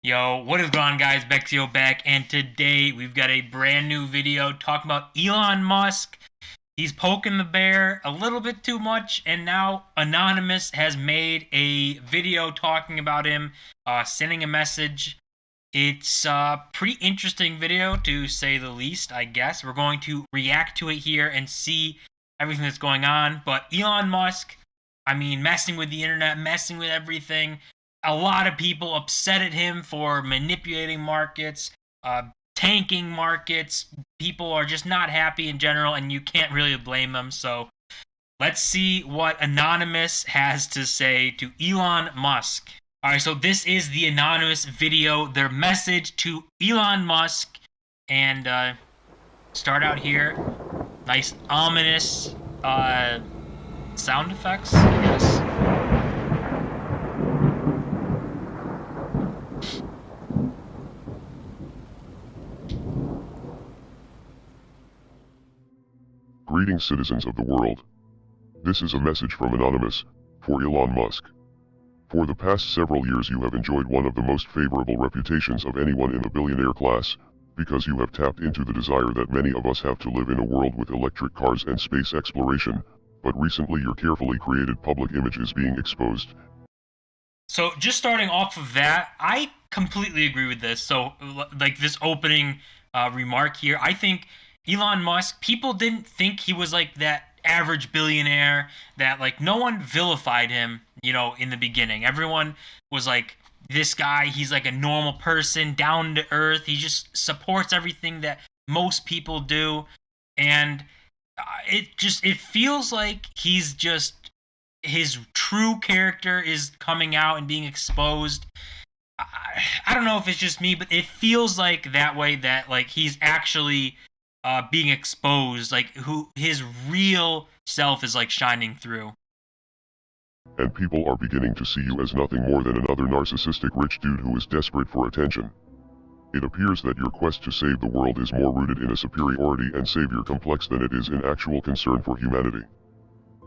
Yo, what is going on, guys? Bexio back, and today we've got a brand new video talking about Elon Musk. He's poking the bear a little bit too much, and now Anonymous has made a video talking about him, sending a message. It's a pretty interesting video, to say the least, I guess. We're going to react to it here and see everything that's going on. But Elon Musk, I mean, messing with the internet, messing with everything. A lot of people upset at him for manipulating markets, tanking markets. People are just not happy in general, and you can't really blame them. So let's see what Anonymous has to say to Elon Musk. Alright, so this is the Anonymous video, their message to Elon Musk. And start out here. Nice ominous sound effects, I guess. Greetings, citizens of the world. This is a message from Anonymous, for Elon Musk. For the past several years you have enjoyed one of the most favorable reputations of anyone in the billionaire class, because you have tapped into the desire that many of us have to live in a world with electric cars and space exploration, but recently your carefully created public image is being exposed. So just starting off of that, I completely agree with this. So like this opening remark here, I think Elon Musk, people didn't think he was like that average billionaire, that like no one vilified him, in the beginning. Everyone was like, this guy, he's like a normal person, down to earth. He just supports everything that most people do. And it feels like he's just, his true character is coming out and being exposed. I don't know if it's just me, but it feels like that way, that like he's actually being exposed, like who his real self is like shining through. And people are beginning to see you as nothing more than another narcissistic rich dude who is desperate for attention. It appears that your quest to save the world is more rooted in a superiority and savior complex than it is in actual concern for humanity.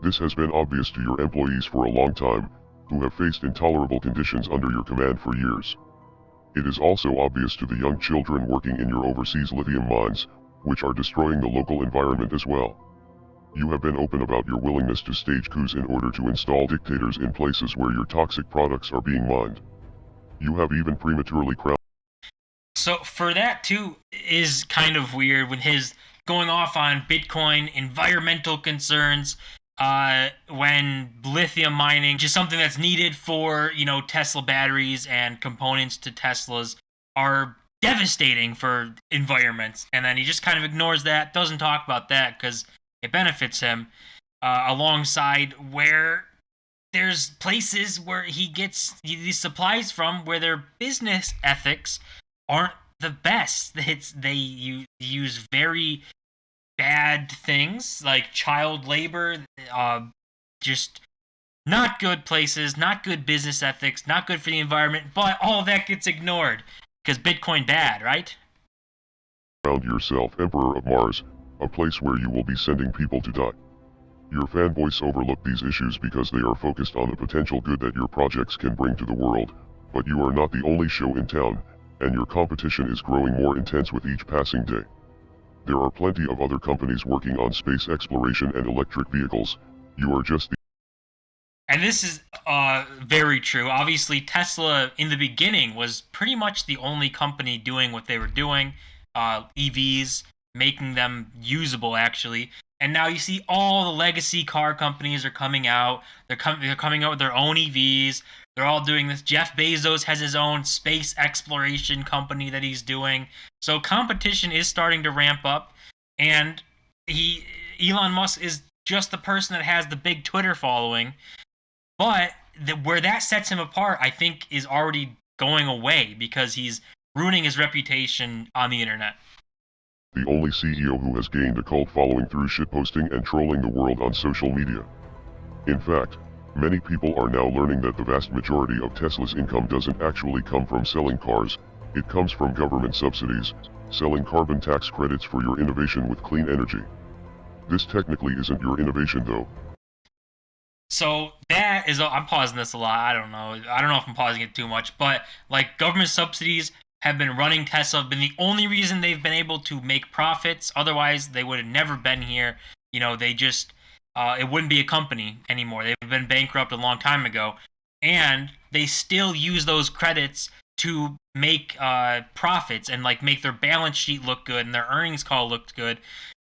This has been obvious to your employees for a long time, who have faced intolerable conditions under your command for years. It is also obvious to the young children working in your overseas lithium mines, which are destroying the local environment as well. You have been open about your willingness to stage coups in order to install dictators in places where your toxic products are being mined. You have even prematurely crowned. So for that too is kind of weird, when his going off on Bitcoin, environmental concerns, when lithium mining, just something that's needed for, Tesla batteries and components to Teslas, are devastating for environments. And then he just kind of ignores that, doesn't talk about that because it benefits him, alongside where there's places where he gets these supplies from where their business ethics aren't the best. They use very bad things like child labor, just not good places, not good business ethics, not good for the environment, but all of that gets ignored because Bitcoin bad, right? Crowned yourself Emperor of Mars, a place where you will be sending people to die. Your fanboys overlook these issues because they are focused on the potential good that your projects can bring to the world, but you are not the only show in town, and your competition is growing more intense with each passing day. There are plenty of other companies working on space exploration and electric vehicles. You are just the... And this is very true. Obviously, Tesla in the beginning was pretty much the only company doing what they were doing, EVs, making them usable actually. And now you see all the legacy car companies are coming out. They're coming out with their own EVs. They're all doing this. Jeff Bezos has his own space exploration company that he's doing. So competition is starting to ramp up, and Elon Musk is just the person that has the big Twitter following. But where that sets him apart, I think, is already going away because he's ruining his reputation on the internet. The only CEO who has gained a cult following through shitposting and trolling the world on social media. In fact, many people are now learning that the vast majority of Tesla's income doesn't actually come from selling cars, it comes from government subsidies, selling carbon tax credits for your innovation with clean energy. This technically isn't your innovation though. So that is, I'm pausing this a lot. I don't know. I don't know if I'm pausing it too much, but like government subsidies have been running Tesla, have been the only reason they've been able to make profits. Otherwise, they would have never been here. They just, it wouldn't be a company anymore. They've been bankrupt a long time ago. And they still use those credits to make profits and like make their balance sheet look good and their earnings call look good.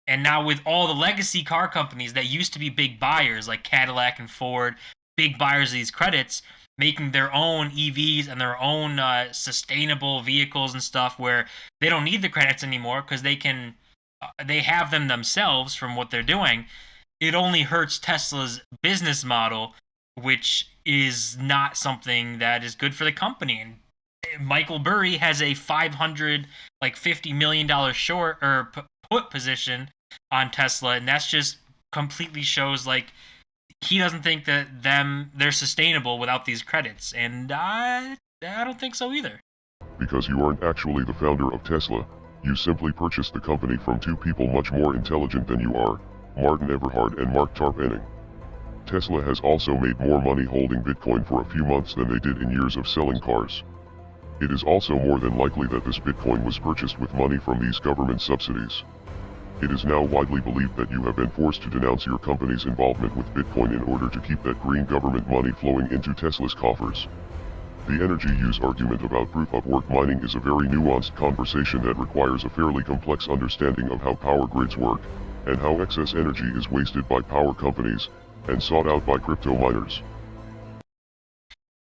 And now with all the legacy car companies that used to be big buyers like Cadillac and Ford, big buyers of these credits, making their own EVs and their own sustainable vehicles and stuff where they don't need the credits anymore because they have them themselves from what they're doing. It only hurts Tesla's business model, which is not something that is good for the company. And Michael Burry has a 500 like $50 million short or put position on Tesla, and that's just completely shows like he doesn't think that they're sustainable without these credits, and I don't think so either. Because you aren't actually the founder of Tesla, you simply purchased the company from two people much more intelligent than you are, Martin Eberhard and Mark Tarpenning. Tesla has also made more money holding Bitcoin for a few months than they did in years of selling cars. It is also more than likely that this Bitcoin was purchased with money from these government subsidies. It is now widely believed that you have been forced to denounce your company's involvement with Bitcoin in order to keep that green government money flowing into Tesla's coffers. The energy use argument about proof-of-work mining is a very nuanced conversation that requires a fairly complex understanding of how power grids work, and how excess energy is wasted by power companies, and sought out by crypto miners.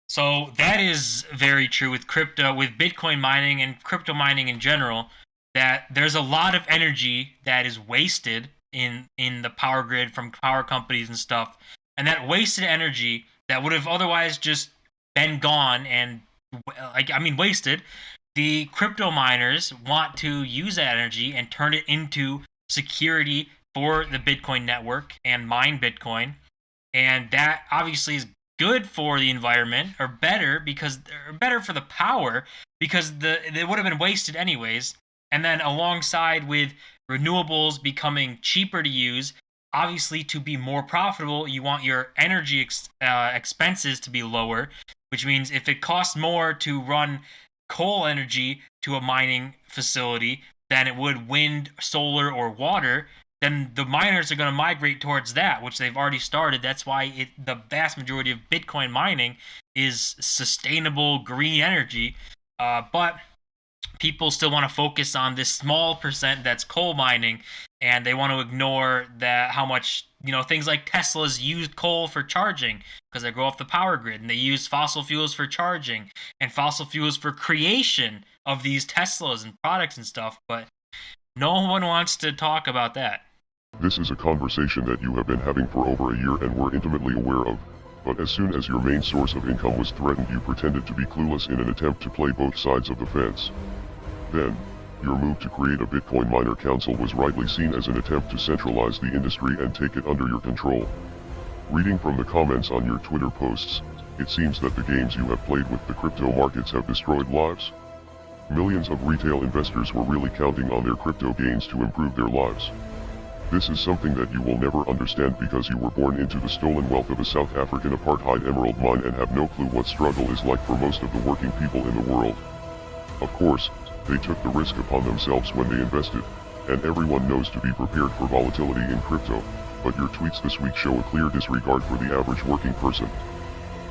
So that is very true with crypto, with Bitcoin mining and crypto mining in general, that there's a lot of energy that is wasted in the power grid from power companies and stuff. And that wasted energy that would have otherwise just been gone and wasted, the crypto miners want to use that energy and turn it into security for the Bitcoin network and mine Bitcoin. And that obviously is good for the environment, or better for the power because it would have been wasted anyways. And then alongside with renewables becoming cheaper to use, obviously to be more profitable, you want your energy expenses to be lower, which means if it costs more to run coal energy to a mining facility than it would wind, solar, or water, then the miners are going to migrate towards that, which they've already started. That's why the vast majority of Bitcoin mining is sustainable green energy. But people still want to focus on this small percent that's coal mining, and they want to ignore that how much things like Teslas use coal for charging because they go off the power grid, and they use fossil fuels for charging and fossil fuels for creation of these Teslas and products and stuff. But no one wants to talk about that. This is a conversation that you have been having for over a year and were intimately aware of, but as soon as your main source of income was threatened, you pretended to be clueless in an attempt to play both sides of the fence. Then, your move to create a Bitcoin miner council was rightly seen as an attempt to centralize the industry and take it under your control. Reading from the comments on your Twitter posts, it seems that the games you have played with the crypto markets have destroyed lives. Millions of retail investors were really counting on their crypto gains to improve their lives. This is something that you will never understand because you were born into the stolen wealth of a South African apartheid emerald mine and have no clue what struggle is like for most of the working people in the world. Of course, they took the risk upon themselves when they invested, and everyone knows to be prepared for volatility in crypto, but your tweets this week show a clear disregard for the average working person.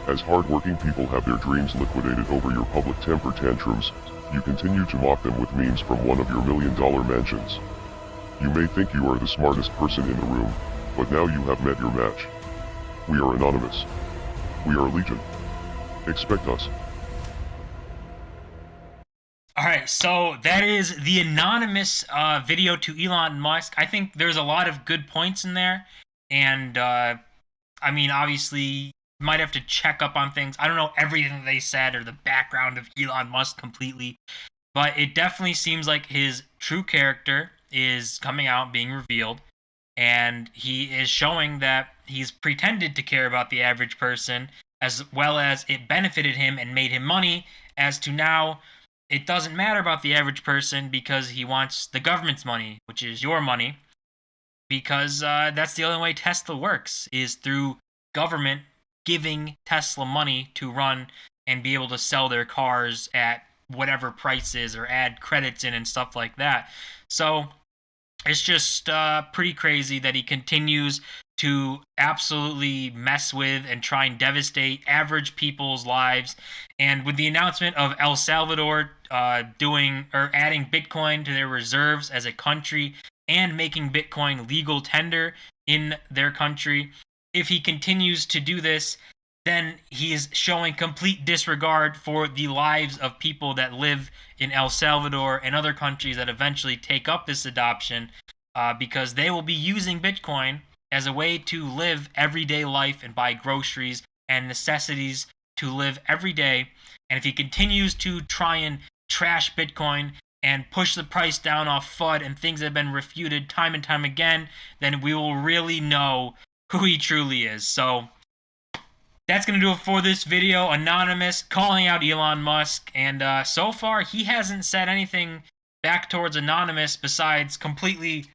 As hard-working people have their dreams liquidated over your public temper tantrums, you continue to mock them with memes from one of your million-dollar mansions. You may think you are the smartest person in the room, but now you have met your match. We are anonymous. We are legion. Expect us. All right, so that is the anonymous video to Elon Musk. I think there's a lot of good points in there, and obviously, you might have to check up on things. I don't know everything that they said or the background of Elon Musk completely, but it definitely seems like his true character is coming out, being revealed, and he is showing that he's pretended to care about the average person as well as it benefited him and made him money, as to now it doesn't matter about the average person because he wants the government's money, which is your money, because that's the only way Tesla works, is through government giving Tesla money to run and be able to sell their cars at whatever prices or add credits in and stuff like that. So it's just pretty crazy that he continues to absolutely mess with and try and devastate average people's lives. And with the announcement of El Salvador doing or adding Bitcoin to their reserves as a country and making Bitcoin legal tender in their country, if he continues to do this, then he is showing complete disregard for the lives of people that live in El Salvador and other countries that eventually take up this adoption, because they will be using Bitcoin as a way to live everyday life and buy groceries and necessities to live every day. And if he continues to try and trash Bitcoin and push the price down off FUD and things that have been refuted time and time again, then we will really know who he truly is. So that's going to do it for this video. Anonymous calling out Elon Musk. And so far, he hasn't said anything back towards Anonymous besides completely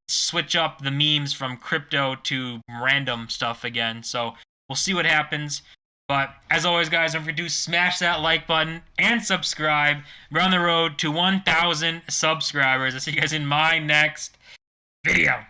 switch up the memes from crypto to random stuff again. So we'll see what happens. But as always, guys, don't forget to smash that like button and subscribe. We're on the road to 1,000 subscribers. I'll see you guys in my next video.